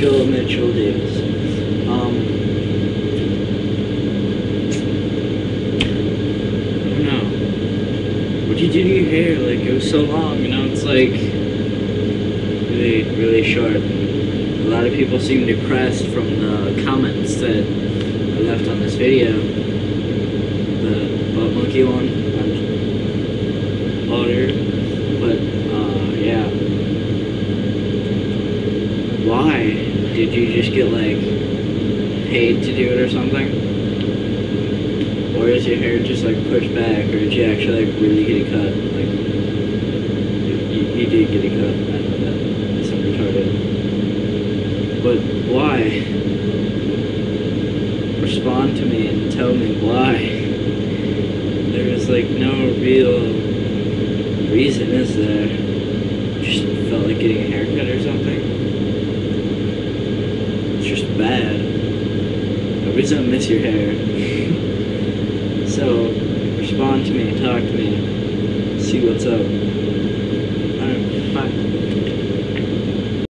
Mitchell Davis. I don't know. What'd you do to your hair? Like, it was so long, you know, it's like really, really short. A lot of people seem depressed from the comments that I left on this video. The butt monkey one on Otter. But, yeah. Why? Did you just get, like, paid to do it or something? Or is your hair just, like, pushed back? Or did you actually, like, really get a cut? Like, you did get a cut. I know that. That's so retarded. But why? Respond to me and tell me why. There is, like, no real reason, is there? Just felt like getting a haircut or something? It's just bad. Nobody's gonna miss your hair. So, respond to me, talk to me, see what's up. Alright, bye.